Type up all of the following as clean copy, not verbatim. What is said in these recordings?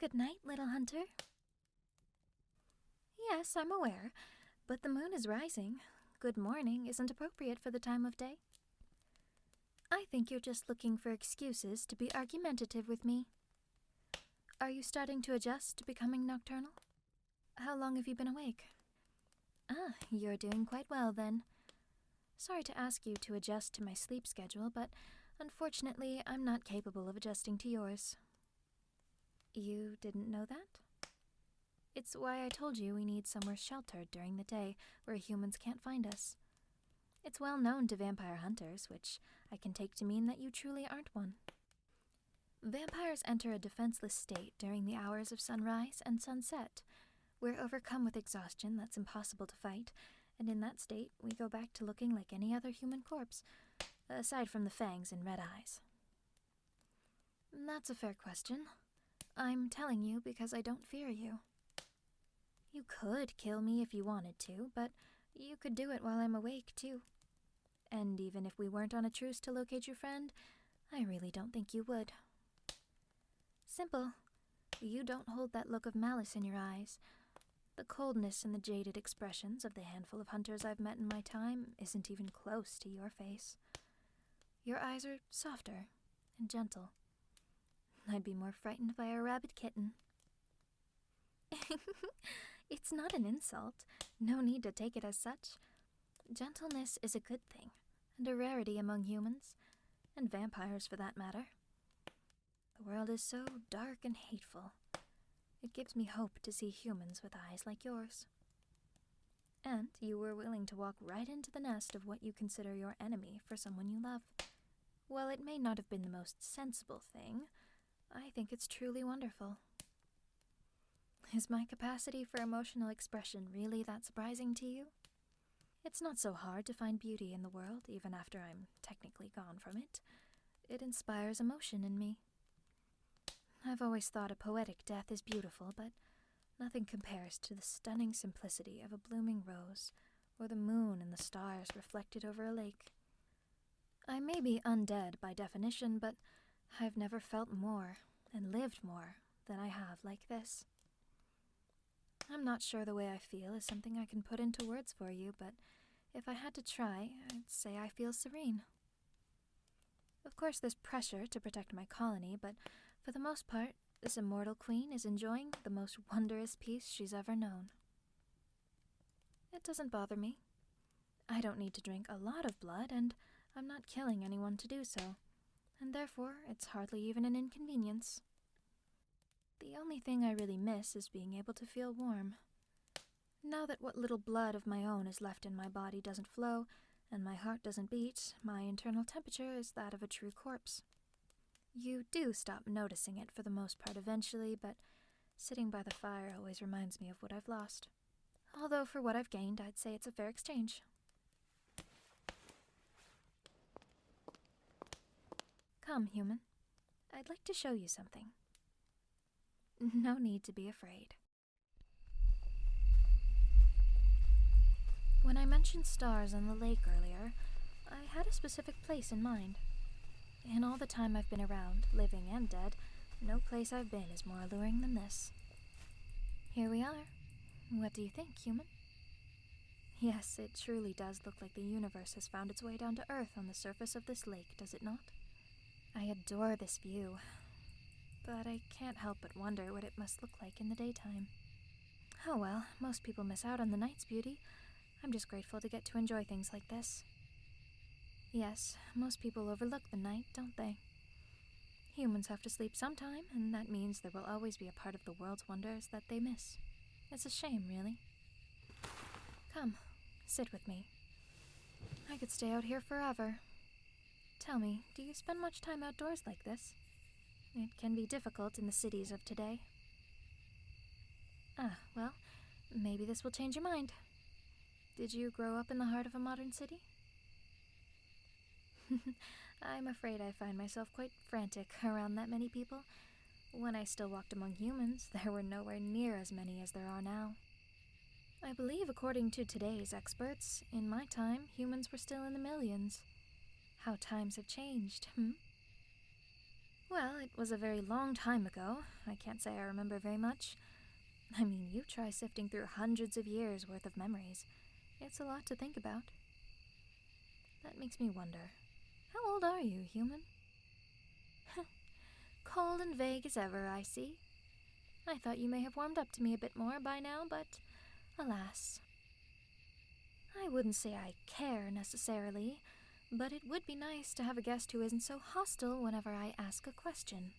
Good night, little hunter. Yes, I'm aware, but the moon is rising. Good morning isn't appropriate for the time of day. I think you're just looking for excuses to be argumentative with me. Are you starting to adjust to becoming nocturnal? How long have you been awake? Ah, you're doing quite well then. Sorry to ask you to adjust to my sleep schedule, but unfortunately, I'm not capable of adjusting to yours. You didn't know that? It's why I told you we need somewhere sheltered during the day where humans can't find us. It's well known to vampire hunters, which I can take to mean that you truly aren't one. Vampires enter a defenseless state during the hours of sunrise and sunset. We're overcome with exhaustion that's impossible to fight, and in that state, we go back to looking like any other human corpse, aside from the fangs and red eyes. That's a fair question. I'm telling you because I don't fear you. You could kill me if you wanted to, but you could do it while I'm awake, too. And even if we weren't on a truce to locate your friend, I really don't think you would. Simple. You don't hold that look of malice in your eyes. The coldness and the jaded expressions of the handful of hunters I've met in my time isn't even close to your face. Your eyes are softer and gentle. I'd be more frightened by a rabid kitten. It's not an insult. No need to take it as such. Gentleness is a good thing, and a rarity among humans, and vampires for that matter. The world is so dark and hateful. It gives me hope to see humans with eyes like yours. And you were willing to walk right into the nest of what you consider your enemy for someone you love. While it may not have been the most sensible thing, I think it's truly wonderful. Is my capacity for emotional expression really that surprising to you? It's not so hard to find beauty in the world, even after I'm technically gone from it. It inspires emotion in me. I've always thought a poetic death is beautiful, but nothing compares to the stunning simplicity of a blooming rose, or the moon and the stars reflected over a lake. I may be undead by definition, but I've never felt more and lived more than I have like this. I'm not sure the way I feel is something I can put into words for you, but if I had to try, I'd say I feel serene. Of course, there's pressure to protect my colony, but for the most part, this immortal queen is enjoying the most wondrous peace she's ever known. It doesn't bother me. I don't need to drink a lot of blood, and I'm not killing anyone to do so, and therefore it's hardly even an inconvenience. The only thing I really miss is being able to feel warm. Now that what little blood of my own is left in my body doesn't flow, and my heart doesn't beat, my internal temperature is that of a true corpse. You do stop noticing it for the most part eventually, but sitting by the fire always reminds me of what I've lost. Although for what I've gained, I'd say it's a fair exchange. Come, human. I'd like to show you something. No need to be afraid. When I mentioned stars on the lake earlier, I had a specific place in mind. In all the time I've been around, living and dead, no place I've been is more alluring than this. Here we are. What do you think, human? Yes, it truly does look like the universe has found its way down to Earth on the surface of this lake, does it not? I adore this view, but I can't help but wonder what it must look like in the daytime. Oh well, most people miss out on the night's beauty. I'm just grateful to get to enjoy things like this. Yes, most people overlook the night, don't they? Humans have to sleep sometime, and that means there will always be a part of the world's wonders that they miss. It's a shame, really. Come, sit with me. I could stay out here forever. Tell me, do you spend much time outdoors like this? It can be difficult in the cities of today. Ah, well, maybe this will change your mind. Did you grow up in the heart of a modern city? I'm afraid I find myself quite frantic around that many people. When I still walked among humans, there were nowhere near as many as there are now. I believe, according to today's experts, in my time, humans were still in the millions. How times have changed, Well, it was a very long time ago. I can't say I remember very much. I mean, you try sifting through hundreds of years worth of memories. It's a lot to think about. That makes me wonder, how old are you, human? Cold and vague as ever, I see. I thought you may have warmed up to me a bit more by now, but alas. I wouldn't say I care necessarily, but it would be nice to have a guest who isn't so hostile whenever I ask a question.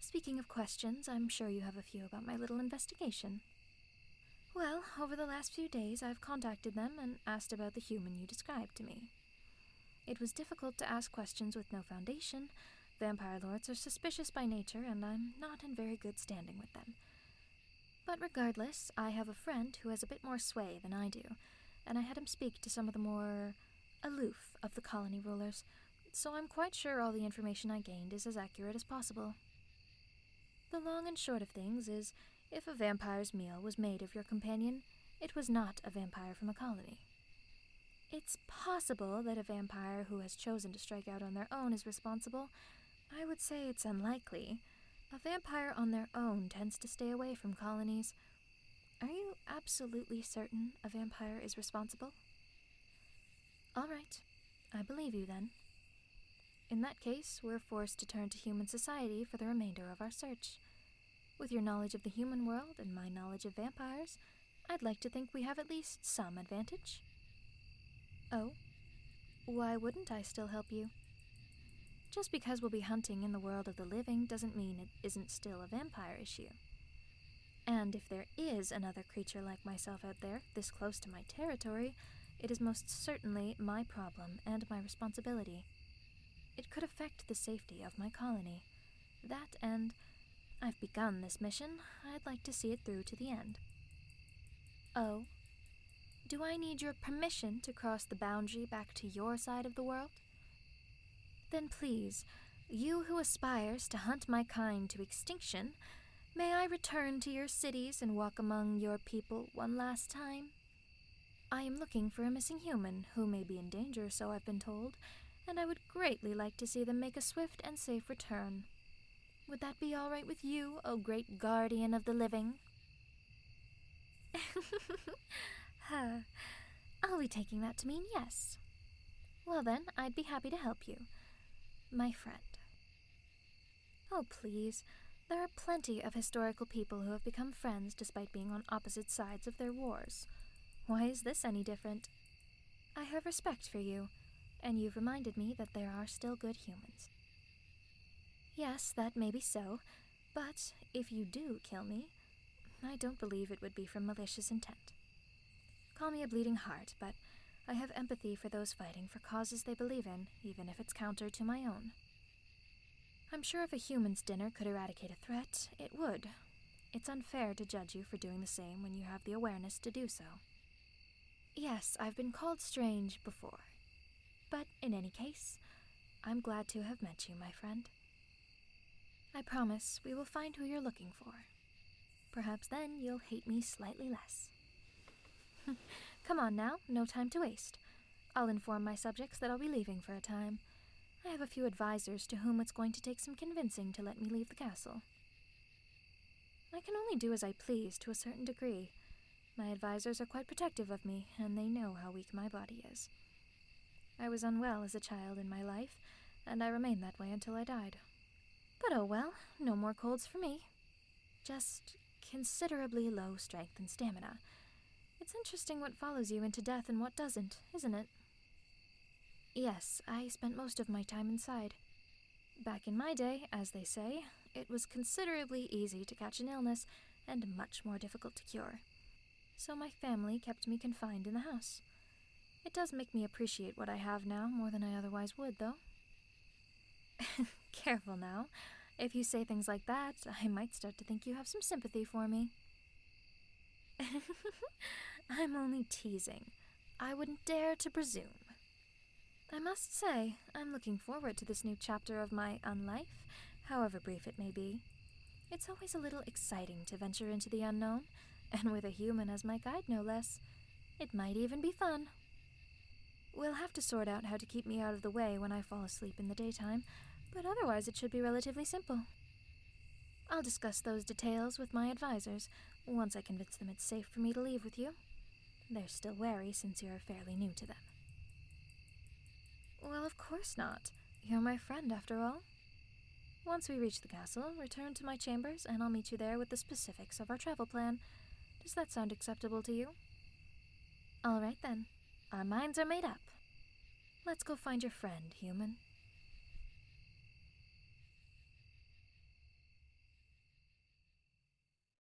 Speaking of questions, I'm sure you have a few about my little investigation. Well, over the last few days, I've contacted them and asked about the human you described to me. It was difficult to ask questions with no foundation. Vampire lords are suspicious by nature, and I'm not in very good standing with them. But regardless, I have a friend who has a bit more sway than I do, and I had him speak to some of the more aloof of the colony rulers, so I'm quite sure all the information I gained is as accurate as possible. The long and short of things is, if a vampire's meal was made of your companion, it was not a vampire from a colony. It's possible that a vampire who has chosen to strike out on their own is responsible. I would say it's unlikely. A vampire on their own tends to stay away from colonies. Are you absolutely certain a vampire is responsible? All right, I believe you then. In that case, we're forced to turn to human society for the remainder of our search. With your knowledge of the human world and my knowledge of vampires, I'd like to think we have at least some advantage. Oh? Why wouldn't I still help you? Just because we'll be hunting in the world of the living doesn't mean it isn't still a vampire issue. And if there is another creature like myself out there, this close to my territory, it is most certainly my problem and my responsibility. It could affect the safety of my colony. That and I've begun this mission. I'd like to see it through to the end. Oh? Do I need your permission to cross the boundary back to your side of the world? Then please, you who aspires to hunt my kind to extinction, may I return to your cities and walk among your people one last time? I am looking for a missing human who may be in danger, so I've been told, and I would greatly like to see them make a swift and safe return. Would that be all right with you, O great guardian of the living? I'll be taking that to mean yes. Well then, I'd be happy to help you. My friend. Oh, please. There are plenty of historical people who have become friends despite being on opposite sides of their wars. Why is this any different? I have respect for you, and you've reminded me that there are still good humans. Yes, that may be so, but if you do kill me, I don't believe it would be from malicious intent. Call me a bleeding heart, but I have empathy for those fighting for causes they believe in, even if it's counter to my own. I'm sure if a human's dinner could eradicate a threat, it would. It's unfair to judge you for doing the same when you have the awareness to do so. Yes, I've been called strange before. But in any case, I'm glad to have met you, my friend. I promise we will find who you're looking for. Perhaps then you'll hate me slightly less. Come on now, no time to waste. I'll inform my subjects that I'll be leaving for a time. I have a few advisors to whom it's going to take some convincing to let me leave the castle. I can only do as I please to a certain degree. My advisors are quite protective of me, and they know how weak my body is. I was unwell as a child in my life, and I remained that way until I died. But oh well, no more colds for me. Just considerably low strength and stamina. It's interesting what follows you into death and what doesn't, isn't it? Yes, I spent most of my time inside. Back in my day, as they say, it was considerably easy to catch an illness and much more difficult to cure. So my family kept me confined in the house. It does make me appreciate what I have now more than I otherwise would, though. Careful now. If you say things like that, I might start to think you have some sympathy for me. I'm only teasing. I wouldn't dare to presume. I must say, I'm looking forward to this new chapter of my unlife, however brief it may be. It's always a little exciting to venture into the unknown, and with a human as my guide, no less. It might even be fun. We'll have to sort out how to keep me out of the way when I fall asleep in the daytime, But otherwise it should be relatively simple. I'll discuss those details with my advisors once I convince them it's safe for me to leave with you. They're still wary since you're fairly new to them. Well, of course not. You're my friend, after all. Once we reach the castle, return to my chambers, and I'll meet you there with the specifics of our travel plan. Does that sound acceptable to you? All right, then. Our minds are made up. Let's go find your friend, human.